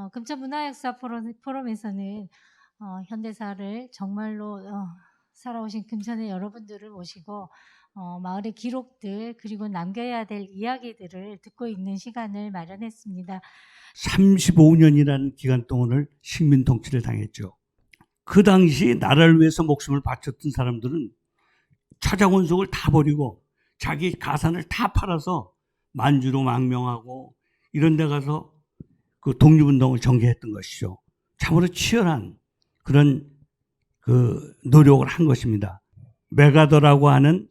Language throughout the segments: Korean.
금천문화역사 포럼에서는 현대사를 정말로 살아오신 금천의 여러분들을 모시고 마을의 기록들 그리고 남겨야 될 이야기들을 듣고 있는 시간을 마련했습니다. 35년이라는 기간 동안을 식민 통치를 당했죠. 그 당시 나라를 위해서 목숨을 바쳤던 사람들은 찾아원속을 다 버리고 자기 가산을 다 팔아서 만주로 망명하고 이런 데 가서 그 독립운동을 전개했던 것이죠. 참으로 치열한 그런 그 노력을 한 것입니다. 메가더라고 하는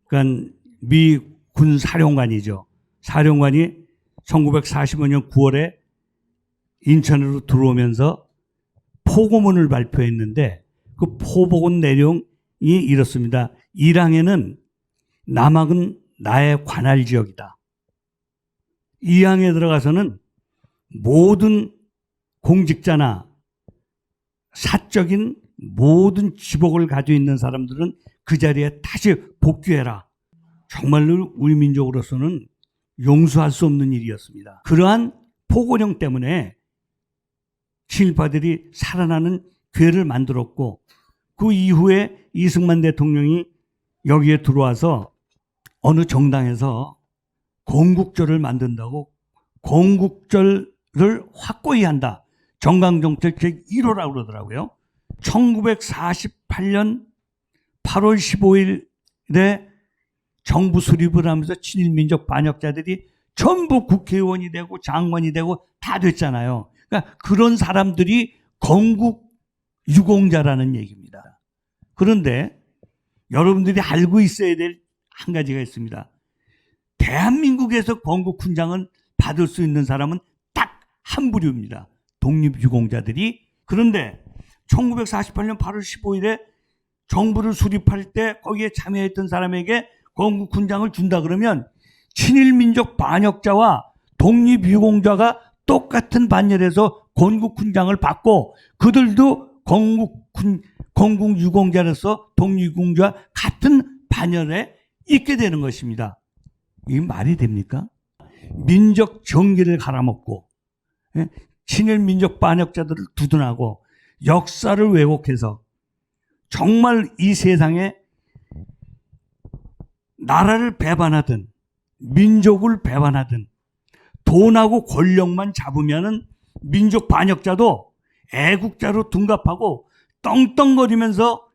그러니까 미 군 사령관이죠. 사령관이 1945년 9월에 인천으로 들어오면서 포고문을 발표했는데 그 포고문 내용이 이렇습니다. 1항에는 남학은 나의 관할 지역이다. 2항에 들어가서는 모든 공직자나 사적인 모든 직업을 가지고 있는 사람들은 그 자리에 다시 복귀해라. 정말로 우리 민족으로서는 용서할 수 없는 일이었습니다. 그러한 포고령 때문에 친일파들이 살아나는 기회를 만들었고 그 이후에 이승만 대통령이 여기에 들어와서 어느 정당에서 건국절을 만든다고 건국절을 확고히 한다. 정강정책 제1호라고 그러더라고요. 1948년 8월 15일에 정부 수립을 하면서 친일민족 반역자들이 전부 국회의원이 되고 장관이 되고 다 됐잖아요. 그러니까 그런 사람들이 건국 유공자라는 얘기입니다. 그런데 여러분들이 알고 있어야 될 한 가지가 있습니다. 대한민국에서 건국 훈장을 받을 수 있는 사람은 딱 한 부류입니다. 독립유공자들이. 그런데 1948년 8월 15일에 정부를 수립할 때 거기에 참여했던 사람에게 건국 훈장을 준다 그러면 친일민족 반역자와 독립유공자가 똑같은 반열에서 건국 훈장을 받고 그들도 건국 유공자로서 독립유공자와 같은 반열에 있게 되는 것입니다. 이게 말이 됩니까? 민족 정기를 갈아먹고 친일민족 반역자들을 두둔하고 역사를 왜곡해서 정말 이 세상에 나라를 배반하든 민족을 배반하든 돈하고 권력만 잡으면은 민족 반역자도 애국자로 둔갑하고 떵떵거리면서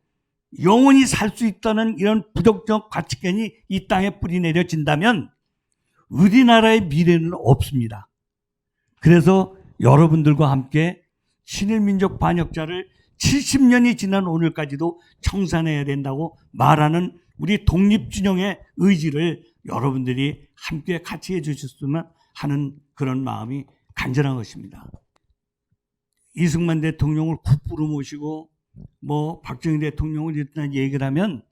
영원히 살 수 있다는 이런 부정적 가치관이 이 땅에 뿌리내려진다면 우리나라의 미래는 없습니다. 그래서 여러분들과 함께 친일민족 반역자를 70년이 지난 오늘까지도 청산해야 된다고 말하는 우리 독립진영의 의지를 여러분들이 함께 같이 해주셨으면 하는 그런 마음이 간절한 것입니다. 이승만 대통령을 국부로 모시고 박정희 대통령을 일단 얘기를 하면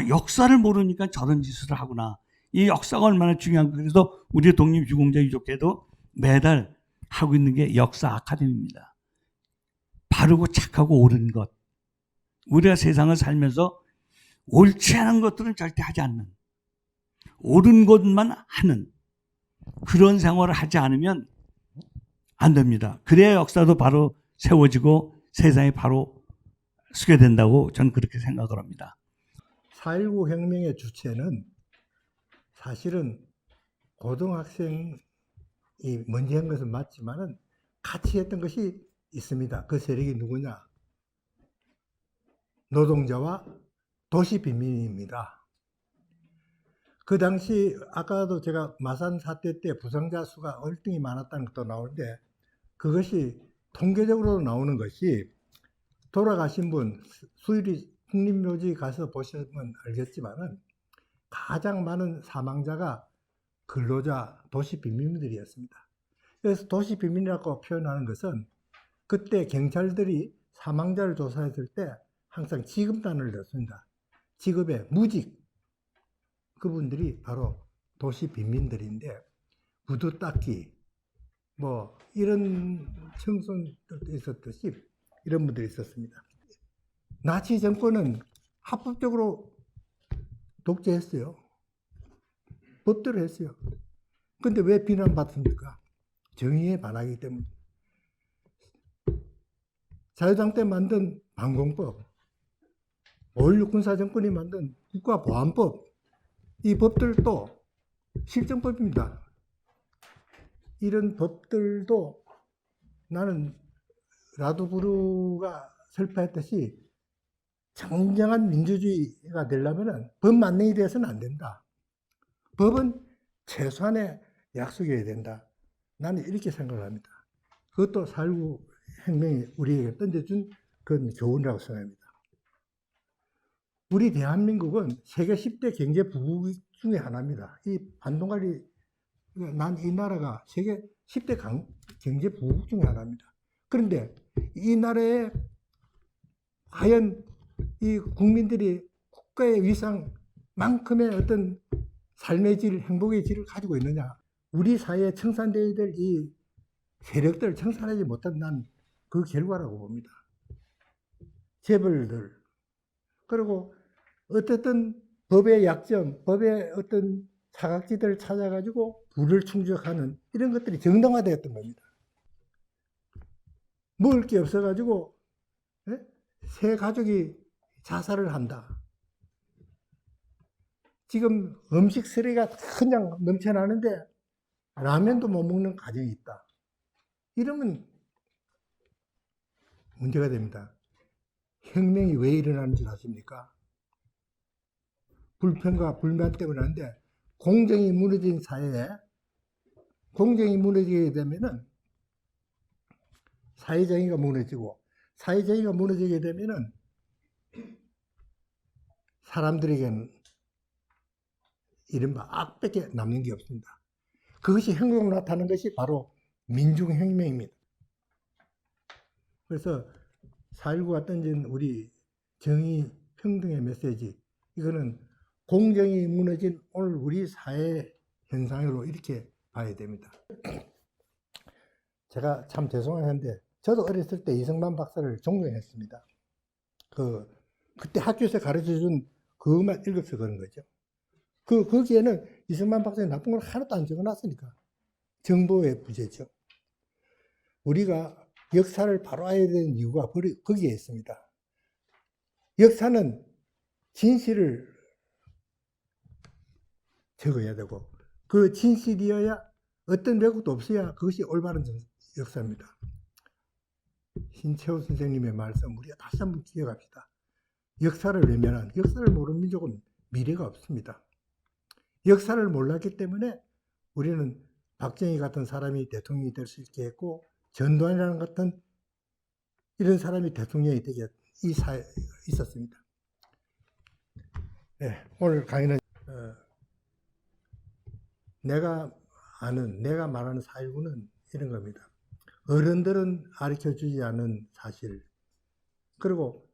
역사를 모르니까 저런 짓을 하구나. 이 역사가 얼마나 중요한가. 그래서 우리 독립유공자 유족회도 매달 하고 있는 게 역사 아카데미입니다. 바르고 착하고 옳은 것. 우리가 세상을 살면서 옳지 않은 것들은 절대 하지 않는, 옳은 것만 하는 그런 생활을 하지 않으면 안 됩니다. 그래야 역사도 바로 세워지고 세상이 바로 서게 된다고 저는 그렇게 생각을 합니다. 4.19 혁명의 주체는 사실은 고등학생이 먼저 한 것은 맞지만은 같이 했던 것이 있습니다. 그 세력이 누구냐? 노동자와 도시빈민입니다. 그 당시 아까도 제가 마산 사태 때 부상자 수가 얼등히 많았다는 것도 나오는데 그것이 통계적으로 나오는 것이 돌아가신 분 수유리 국립묘지 가서 보시면 알겠지만은 가장 많은 사망자가 근로자 도시빈민들이었습니다. 그래서 도시빈민이라고 표현하는 것은 그때 경찰들이 사망자를 조사했을 때 항상 지급단을 넣습니다. 지급에 무직 그분들이 바로 도시빈민들인데 구두 닦기 이런 청소년들도 있었듯이 이런 분들이 있었습니다. 나치 정권은 합법적으로 독재했어요. 법대로 했어요. 근데 왜 비난받습니까? 정의에 반하기 때문에. 자유당 때 만든 방공법, 5.16 군사정권이 만든 국가보안법, 이 법들도 실정법입니다. 이런 법들도 나는 라두부르가 설파했듯이 정정한 민주주의가 되려면 법 만능이 되어서는 안 된다. 법은 최소한의 약속이어야 된다. 나는 이렇게 생각을 합니다. 그것도 4.19 혁명이 우리에게 던져준 그런 교훈이라고 생각합니다. 우리 대한민국은 세계 10대 경제 부국 중에 하나입니다. 이 반동아리, 난 이 나라가 세계 10대 경제 부국 중에 하나입니다. 그런데 이 나라에 과연 이 국민들이 국가의 위상만큼의 어떤 삶의 질, 행복의 질을 가지고 있느냐. 우리 사회에 청산되어야 될 이 세력들을 청산하지 못한 난 그 결과라고 봅니다. 재벌들, 그리고 어쨌든 법의 약점, 법의 어떤 사각지대를 찾아가지고 부를 충족하는 이런 것들이 정당화되었던 겁니다. 먹을 게 없어가지고 세 가족이 자살을 한다. 지금 음식 쓰레기가 그냥 넘쳐나는데 라면도 못 먹는 가정이 있다. 이러면 문제가 됩니다. 혁명이 왜 일어나는 줄 아십니까? 불평과 불만 때문에 하는데, 공정이 무너진 사회에 공정이 무너지게 되면은 사회정의가 무너지고, 사회정의가 무너지게 되면은 사람들에게는 이른바 악밖에 남는 게 없습니다. 그것이 혁명으로 나타나는 것이 바로 민중혁명입니다. 그래서 4.19가 던진 우리 정의, 평등의 메시지, 이거는 공정이 무너진 오늘 우리 사회 현상으로 이렇게 봐야 됩니다. 제가 참 죄송한데 저도 어렸을 때 이승만 박사를 존경했습니다. 그때 학교에서 가르쳐준 그것만 읽어서 그런 거죠. 거기에는 이승만 박사의 나쁜 걸 하나도 안 적어놨으니까 정보의 부재죠. 우리가 역사를 바로 알아야 되는 이유가 거기에 있습니다. 역사는 진실을 적어야 되고, 그 진실이어야 어떤 왜곡도 없어야 그것이 올바른 역사입니다. 신채호 선생님의 말씀 우리가 다시 한번 기억합시다. 역사를 외면한, 역사를 모르는 민족은 미래가 없습니다. 역사를 몰랐기 때문에 우리는 박정희 같은 사람이 대통령이 될 수 있게 했고, 전두환이라는 같은 이런 사람이 대통령이 되게 이 사회에 있었습니다. 네, 오늘 강의는 내가 말하는 4.19는 이런 겁니다. 어른들은 가르쳐주지 않은 사실, 그리고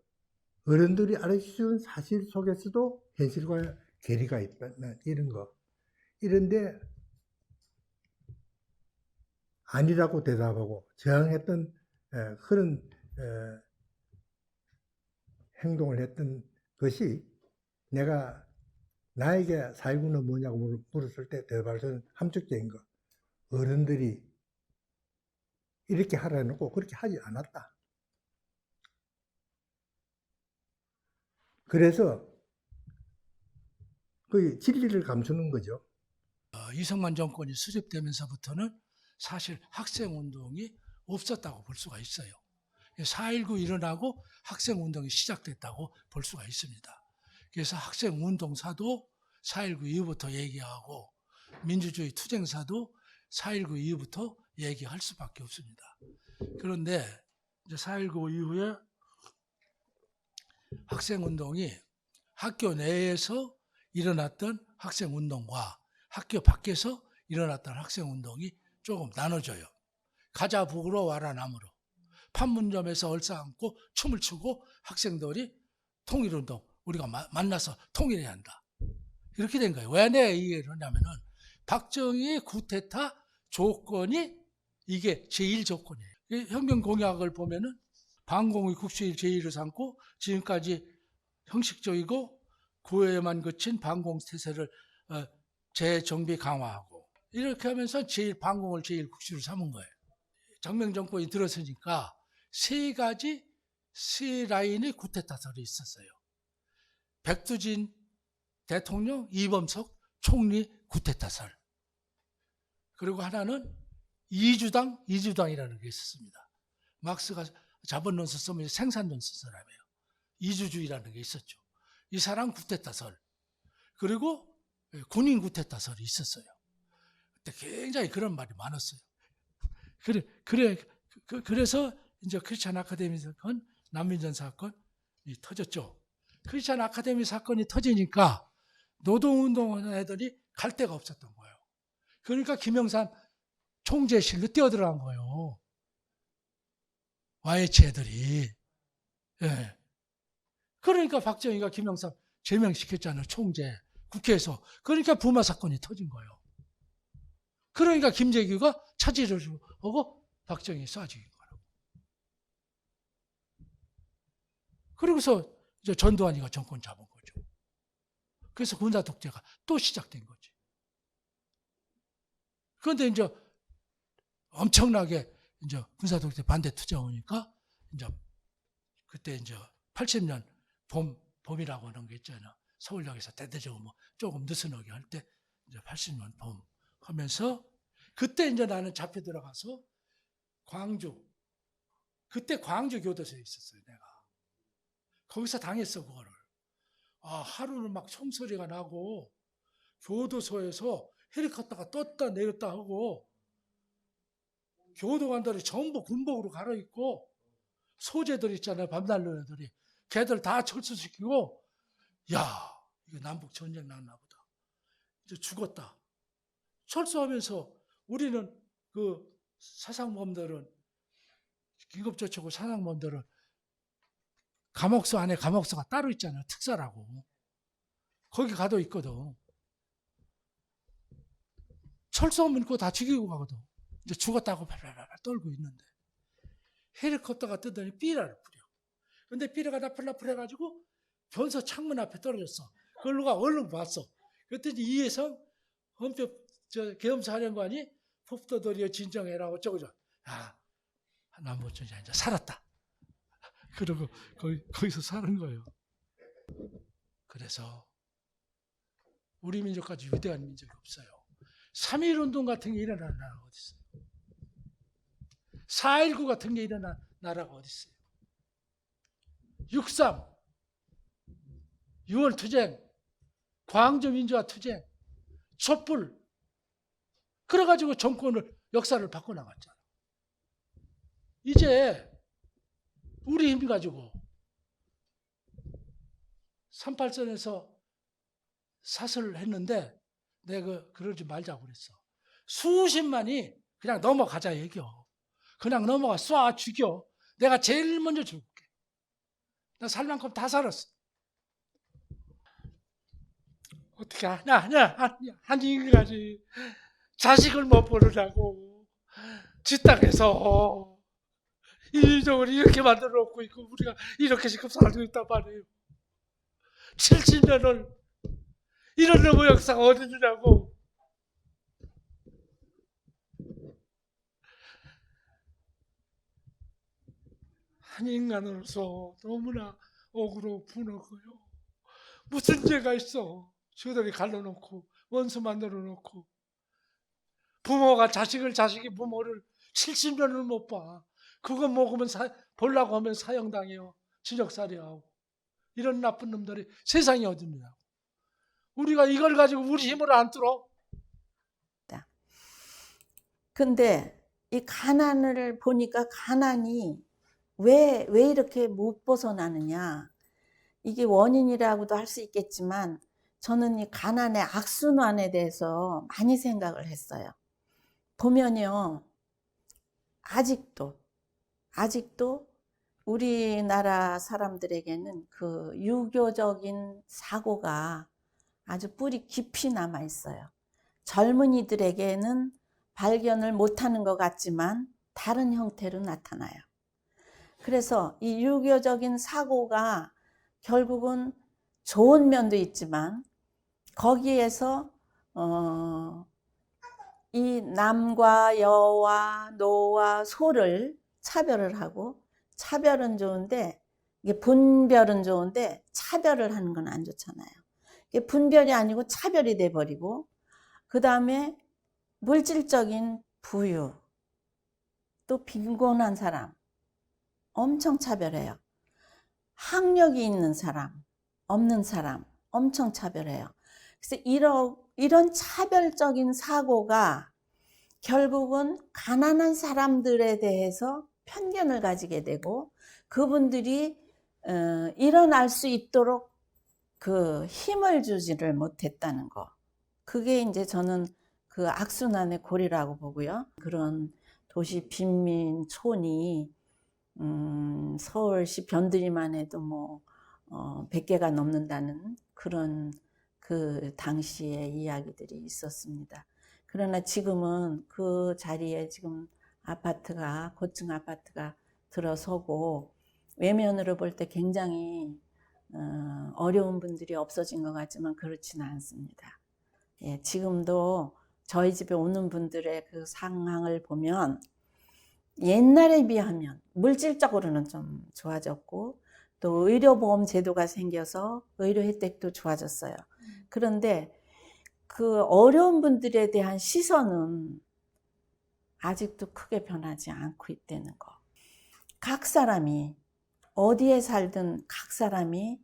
어른들이 가르쳐준 사실 속에서도 현실과 괴리가 있다는 이런 거. 이런데 아니라고 대답하고 저항했던 그런 행동을 했던 것이, 내가 나에게 4.19는 뭐냐고 물었을 때 대답하는 함축적인 거. 어른들이 이렇게 하라 해놓고 그렇게 하지 않았다. 그래서 그 진리를 감추는 거죠. 이승만 정권이 수립되면서부터는 사실 학생운동이 없었다고 볼 수가 있어요. 4.19 일어나고 학생운동이 시작됐다고 볼 수가 있습니다. 그래서 학생운동사도 4.19 이후부터 얘기하고, 민주주의 투쟁사도 4.19 이후부터 얘기할 수밖에 없습니다. 그런데 이제 4.19 이후에 학생운동이 학교 내에서 일어났던 학생운동과 학교 밖에서 일어났던 학생운동이 조금 나눠져요. 가자 북으로 와라 남으로. 판문점에서 얼싸안고 춤을 추고 학생들이 통일운동, 우리가 만나서 통일해야 한다. 이렇게 된 거예요. 왜 내가 이 얘기를 하냐면은, 박정희의 쿠데타 조건이 이게 제1조건이에요. 혁명 공약을 보면은 반공의 국수일 제1을 삼고, 지금까지 형식적이고 구애에만 그친 반공태세를 재정비 강화하고, 이렇게 하면서 반공을 제1국수로 삼은 거예요. 정명 정권이 들어서니까 세 가지 세 라인의 구테타설이 있었어요. 백두진 대통령, 이범석 총리 구테타설. 그리고 하나는 이주당이라는 게 있었습니다. 막스가 자본론서 쓰면 생산론서라며요. 이주주의라는 게 있었죠. 이 사람 구테타설. 그리고 군인 구테타설이 있었어요. 그때 굉장히 그런 말이 많았어요. 그래서 이제 크리스찬 아카데미 사건, 난민전 사건이 터졌죠. 크리스찬 아카데미 사건이 터지니까 노동운동을 하더니 갈 데가 없었던 거예요. 그러니까 김영삼 총재실로 뛰어들어간 거예요. YH 애들이. 예. 그러니까 박정희가 김영삼 제명시켰잖아요. 총재. 국회에서. 그러니까 부마 사건이 터진 거예요. 그러니까 김재규가 차지를 하고 박정희 쏴 죽인 거라고. 그러고서 이제 전두환이가 정권 잡은 거죠. 그래서 군사 독재가 또 시작된 거지. 그런데 이제 엄청나게 이제 군사 독재 반대 투쟁 오니까 이제 그때 이제 80년 봄이라고 하는 게 있잖아요. 서울역에서 대대적으로 뭐 조금 느슨하게 할 때 이제 80년 봄 하면서 그때 이제 나는 잡혀 들어가서 그때 광주 교도소에 있었어요, 내가. 거기서 당했어, 그거를. 하루는 막 총소리가 나고 교도소에서 헬리콥터가 떴다 내렸다 하고 교도관들이 전부 군복으로 갈아입고 소재들 있잖아요, 밤날로 애들이. 걔들 다 철수시키고, 야, 이거 남북 전쟁 났나 보다. 이제 죽었다. 철수하면서 우리는 그 사상범들은, 긴급조치고 사상범들은 감옥소 안에 감옥소가 따로 있잖아요. 특사라고. 거기 가도 있거든. 철수하면 그거 다 죽이고 가거든. 이제 죽었다고 발발발 떨고 있는데 헬리콥터가 뜨더니 삐라를 뿌려. 근데 삐라가 나풀나풀 해가지고 변소 창문 앞에 떨어졌어. 그걸 누가 얼른 봤어. 그랬더니 이혜성 헌법 계엄사령관이 폭도들이여 진정해라 어쩌고저쩌고. 남북전쟁 이제 살았다. 그러고 거기서 사는 거예요. 그래서 우리 민족까지 위대한 민족이 없어요. 3.1운동 같은 게 일어난 나라가 어디 있어요? 4.19 같은 게 일어난 나라가 어디 있어요? 6.3, 6월 투쟁, 광주 민주화 투쟁, 촛불. 그래가지고 정권을, 역사를 바꿔나갔잖아. 이제 우리 힘 가지고 38선에서 사설을 했는데 내가 그러지 말자고 그랬어. 수십만이 그냥 넘어가자 얘기요. 그냥 넘어가 쏴 죽여. 내가 제일 먼저 죽을게. 나 살 만큼 다 살았어. 어떻게 하냐? 한 인간이 자식을 못 버리라고 지 땅에서 인종을 이렇게 만들어 놓고 있고 우리가 이렇게 지금 살고 있단 말이에요. 70년을 이런 놈의 역사가 어디 있냐고. 한 인간으로서 너무나 억울하고 분하고요. 무슨 죄가 있어. 저들이 갈라놓고 원수 만들어 놓고 부모가 자식이 부모를 70년을 못 봐. 그거 먹으면 보려고 하면 사형당해요. 징역살이하고. 이런 나쁜 놈들이 세상에 어딨냐. 우리가 이걸 가지고 우리 힘으로 안 뚫어. 근데 이 가난을 보니까 가난이 왜 이렇게 못 벗어나느냐. 이게 원인이라고도 할 수 있겠지만 저는 이 가난의 악순환에 대해서 많이 생각을 했어요. 보면요. 아직도 우리나라 사람들에게는 그 유교적인 사고가 아주 뿌리 깊이 남아 있어요. 젊은이들에게는 발견을 못하는 것 같지만 다른 형태로 나타나요. 그래서 이 유교적인 사고가 결국은 좋은 면도 있지만 거기에서 이 남과 여와 노와 소를 차별을 하고 차별은 좋은데, 이게 분별은 좋은데 차별을 하는 건 안 좋잖아요. 이게 분별이 아니고 차별이 돼버리고, 그 다음에 물질적인 부유, 또 빈곤한 사람 엄청 차별해요. 학력이 있는 사람, 없는 사람 엄청 차별해요. 그래서 이런 차별적인 사고가 결국은 가난한 사람들에 대해서 편견을 가지게 되고, 그분들이 일어날 수 있도록 그 힘을 주지를 못했다는 거. 그게 이제 저는 그 악순환의 고리라고 보고요. 그런 도시 빈민촌이 서울시 변두리만 해도 뭐 100개가 넘는다는 그런 그 당시의 이야기들이 있었습니다. 그러나 지금은 그 자리에 지금 아파트가, 고층 아파트가 들어서고, 외면으로 볼 때 굉장히 어려운 분들이 없어진 것 같지만 그렇지는 않습니다. 예, 지금도 저희 집에 오는 분들의 그 상황을 보면 옛날에 비하면 물질적으로는 좀 좋아졌고, 또 의료보험 제도가 생겨서 의료 혜택도 좋아졌어요. 그런데 그 어려운 분들에 대한 시선은 아직도 크게 변하지 않고 있다는 거. 각 사람이 어디에 살든 각 사람이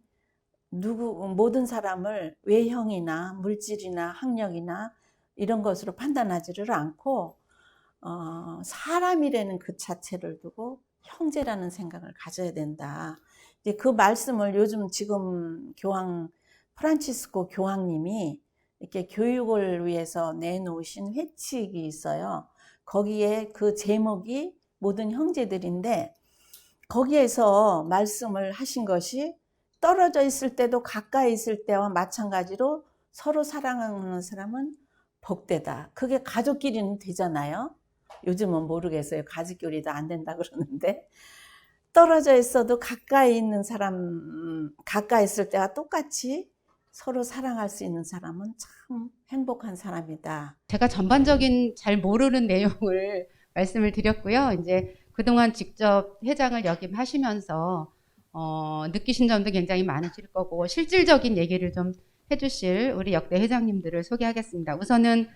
모든 사람을 외형이나 물질이나 학력이나 이런 것으로 판단하지를 않고 사람이라는 그 자체를 두고 형제라는 생각을 가져야 된다. 이제 그 말씀을 요즘 지금 프란치스코 교황님이 이렇게 교육을 위해서 내놓으신 회칙이 있어요. 거기에 그 제목이 모든 형제들인데, 거기에서 말씀을 하신 것이 떨어져 있을 때도 가까이 있을 때와 마찬가지로 서로 사랑하는 사람은 복되다. 그게 가족끼리는 되잖아요. 요즘은 모르겠어요. 가족끼리도 안 된다 그러는데, 떨어져 있어도 가까이 있는 사람, 가까이 있을 때와 똑같이 서로 사랑할 수 있는 사람은 참 행복한 사람이다. 제가 전반적인 잘 모르는 내용을 말씀을 드렸고요. 이제 그동안 직접 회장을 역임하시면서 느끼신 점도 굉장히 많으실 거고, 실질적인 얘기를 좀 해주실 우리 역대 회장님들을 소개하겠습니다. 우선은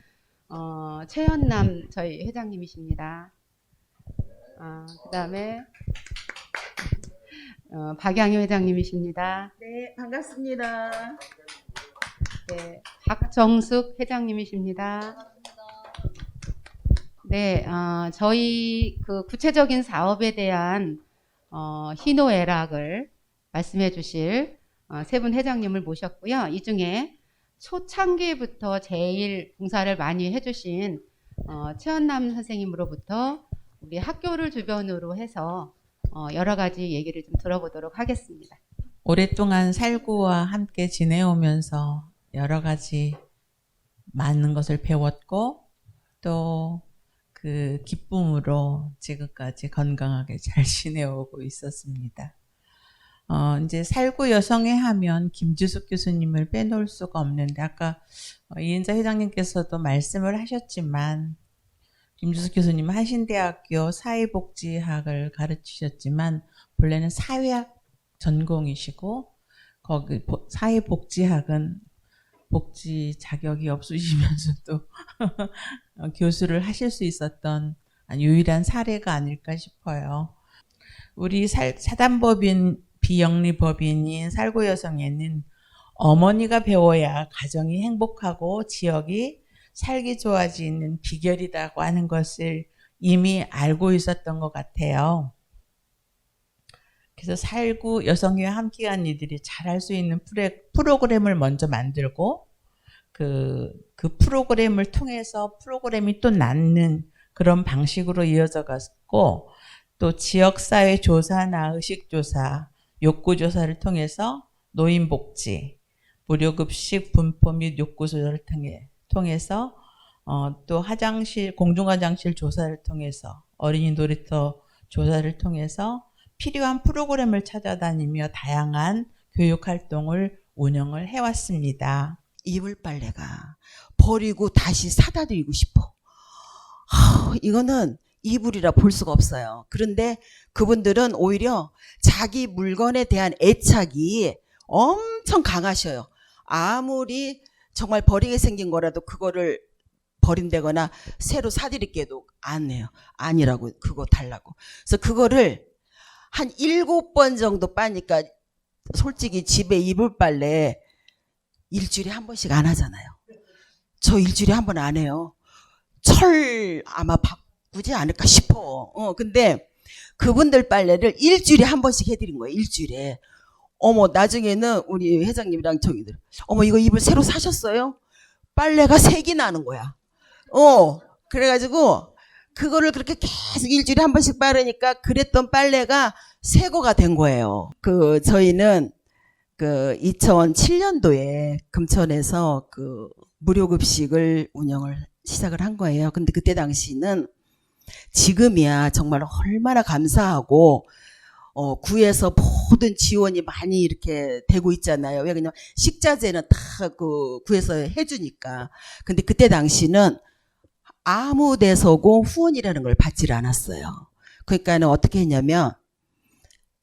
최연남 저희 회장님이십니다. 그다음에 박양희 회장님이십니다. 네, 반갑습니다. 네, 박정숙 회장님이십니다. 네, 저희 그 구체적인 사업에 대한 희노애락을 말씀해 주실 세 분 회장님을 모셨고요. 이 중에 초창기부터 제일 봉사를 많이 해주신 최연남 선생님으로부터 우리 학교를 주변으로 해서 여러 가지 얘기를 좀 들어보도록 하겠습니다. 오랫동안 살구와 함께 지내오면서 여러 가지 많은 것을 배웠고, 또 그 기쁨으로 지금까지 건강하게 잘 지내오고 있었습니다. 이제 살구 여성회 하면 김주숙 교수님을 빼놓을 수가 없는데, 아까 이은자 회장님께서도 말씀을 하셨지만, 김주숙 교수님은 한신대학교 사회복지학을 가르치셨지만 본래는 사회학 전공이시고, 거기 사회복지학은 복지 자격이 없으시면서도 교수를 하실 수 있었던 유일한 사례가 아닐까 싶어요. 우리 사단법인 비영리법인인 살구여성에는 어머니가 배워야 가정이 행복하고 지역이 살기 좋아지는 비결이라고 하는 것을 이미 알고 있었던 것 같아요. 그래서 살구 여성회와 함께한 이들이 잘할 수 있는 프로그램을 먼저 만들고, 그 프로그램을 통해서 프로그램이 또 낳는 그런 방식으로 이어져 갔고, 또 지역사회 조사나 의식조사, 욕구조사를 통해서 노인복지, 무료급식 분포 및 욕구 조사를 통해서 또 공중화장실 조사를 통해서, 어린이 놀이터 조사를 통해서 필요한 프로그램을 찾아다니며 다양한 교육활동을 운영을 해왔습니다. 이불 빨래가 버리고 다시 사다 드리고 싶어. 이거는 이불이라 볼 수가 없어요. 그런데 그분들은 오히려 자기 물건에 대한 애착이 엄청 강하셔요. 아무리 정말 버리게 생긴 거라도 그거를 버린다거나 새로 사드릴게도 안 해요. 아니라고, 그거 달라고. 그래서 그거를 한 7번 정도 빠니까 솔직히 집에 이불 빨래 일주일에 한 번씩 안 하잖아요. 저 일주일에 한 번 안 해요. 철 아마 바꾸지 않을까 싶어. 근데 그분들 빨래를 일주일에 한 번씩 해드린 거예요. 일주일에. 어머, 나중에는 우리 회장님이랑 저기들, 어머, 이거 이불 새로 사셨어요? 빨래가 색이 나는 거야. 그래가지고 그거를 그렇게 계속 일주일에 한 번씩 빠르니까 그랬던 빨래가 새거가 된 거예요. 저희는 2007년도에 금천에서 무료급식을 운영을 시작을 한 거예요. 근데 그때 당시는 지금이야 정말 얼마나 감사하고 구에서 모든 지원이 많이 이렇게 되고 있잖아요. 왜 그냥 식자재는 다 구에서 해주니까. 근데 그때 당시는 아무 데서고 후원이라는 걸 받질 않았어요. 그러니까는 어떻게 했냐면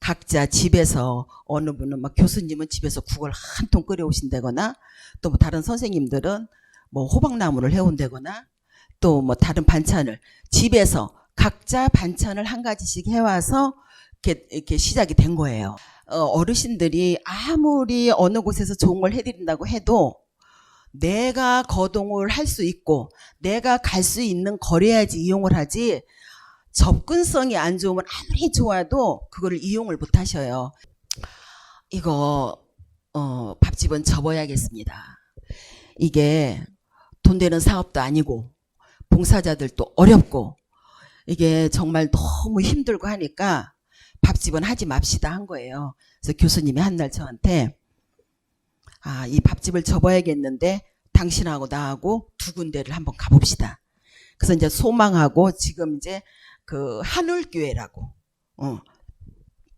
각자 집에서 어느 분은 막 교수님은 집에서 국을 한 통 끓여 오신다거나 또 뭐 다른 선생님들은 뭐 호박나무를 해온다거나 또 뭐 다른 반찬을 집에서 각자 반찬을 한 가지씩 해와서 이렇게 시작이 된 거예요. 어르신들이 아무리 어느 곳에서 좋은 걸 해드린다고 해도 내가 거동을 할 수 있고 내가 갈 수 있는 거리야지 이용을 하지, 접근성이 안 좋으면 아무리 좋아도 그거를 이용을 못 하셔요. 이거 밥집은 접어야겠습니다. 이게 돈 되는 사업도 아니고 봉사자들도 어렵고 이게 정말 너무 힘들고 하니까 밥집은 하지 맙시다 한 거예요. 그래서 교수님이 한 날 저한테 이 밥집을 접어야겠는데 당신하고 나하고 두 군데를 한번 가봅시다. 그래서 이제 소망하고 지금 이제 한울교회라고,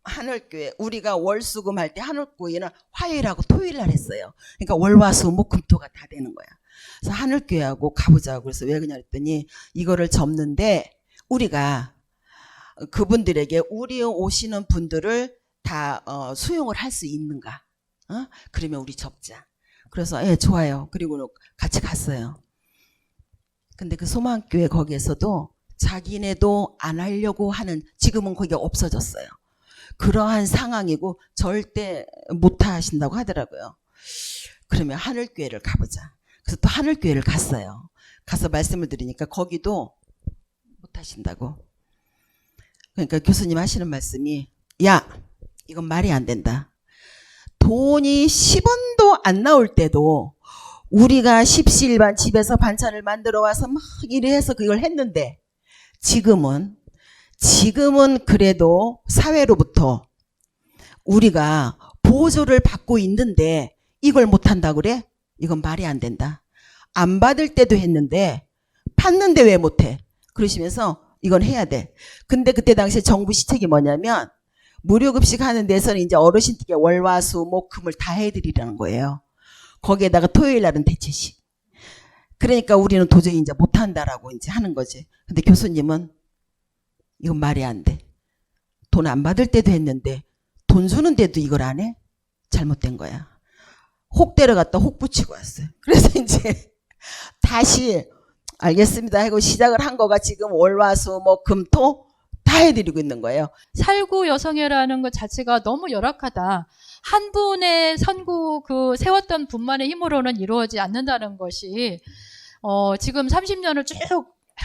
한울교회, 우리가 월수금 할 때 한울교회는 화요일하고 토요일 날 했어요. 그러니까 월화수목금토가 다 되는 거야. 그래서 한울교회하고 가보자고. 그래서 왜 그러냐 했더니 이거를 접는데 우리가 그분들에게 우리 오시는 분들을 다 수용을 할 수 있는가? 그러면 우리 접자. 그래서 예, 좋아요. 그리고 같이 갔어요. 근데 그 소망교회 거기에서도 자기네도 안 하려고 하는, 지금은 거기가 없어졌어요. 그러한 상황이고 절대 못 하신다고 하더라고요. 그러면 하늘교회를 가보자. 그래서 또 하늘교회를 갔어요. 가서 말씀을 드리니까 거기도 못 하신다고. 그러니까 교수님 하시는 말씀이, 야, 이건 말이 안 된다. 돈이 10원도 안 나올 때도 우리가 십시일반 집에서 반찬을 만들어 와서 막 이래서 그걸 했는데 지금은 그래도 사회로부터 우리가 보조를 받고 있는데 이걸 못한다고 그래? 이건 말이 안 된다. 안 받을 때도 했는데 받는데 왜 못해? 그러시면서 이건 해야 돼. 근데 그때 당시에 정부 시책이 뭐냐면 무료급식 하는 데서는 이제 어르신들께 월화수목금을 다 해드리라는 거예요. 거기에다가 토요일 날은 대체식. 그러니까 우리는 도저히 이제 못한다라고 이제 하는 거지. 근데 교수님은 이건 말이 안 돼. 돈 안 받을 때도 했는데 돈 주는 데도 이걸 안 해? 잘못된 거야. 혹 데려갔다 혹 붙이고 왔어요. 그래서 이제 다시 알겠습니다 하고 시작을 한 거가 지금 월화수목금토 다 해드리고 있는 거예요. 살구 여성회라는 것 자체가 너무 열악하다. 한 분의 선구 세웠던 분만의 힘으로는 이루어지지 않는다는 것이 지금 30년을 쭉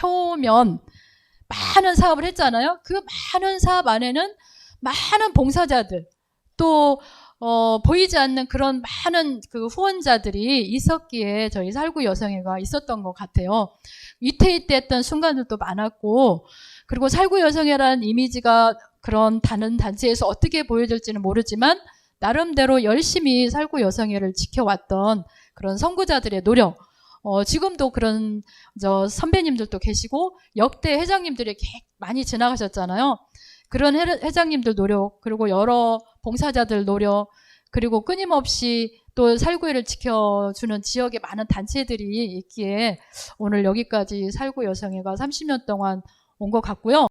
해오면 많은 사업을 했잖아요. 그 많은 사업 안에는 많은 봉사자들 또 보이지 않는 그런 많은 후원자들이 있었기에 저희 살구 여성회가 있었던 것 같아요. 위태위태했던 순간들도 많았고, 그리고 살구 여성회라는 이미지가 그런 다른 단체에서 어떻게 보여질지는 모르지만 나름대로 열심히 살구 여성회를 지켜왔던 그런 선구자들의 노력, 지금도 그런 선배님들도 계시고 역대 회장님들이 많이 지나가셨잖아요. 그런 회장님들 노력, 그리고 여러 봉사자들 노력, 그리고 끊임없이 또 살구회를 지켜주는 지역에 많은 단체들이 있기에 오늘 여기까지 살구 여성회가 30년 동안 온 것 같고요.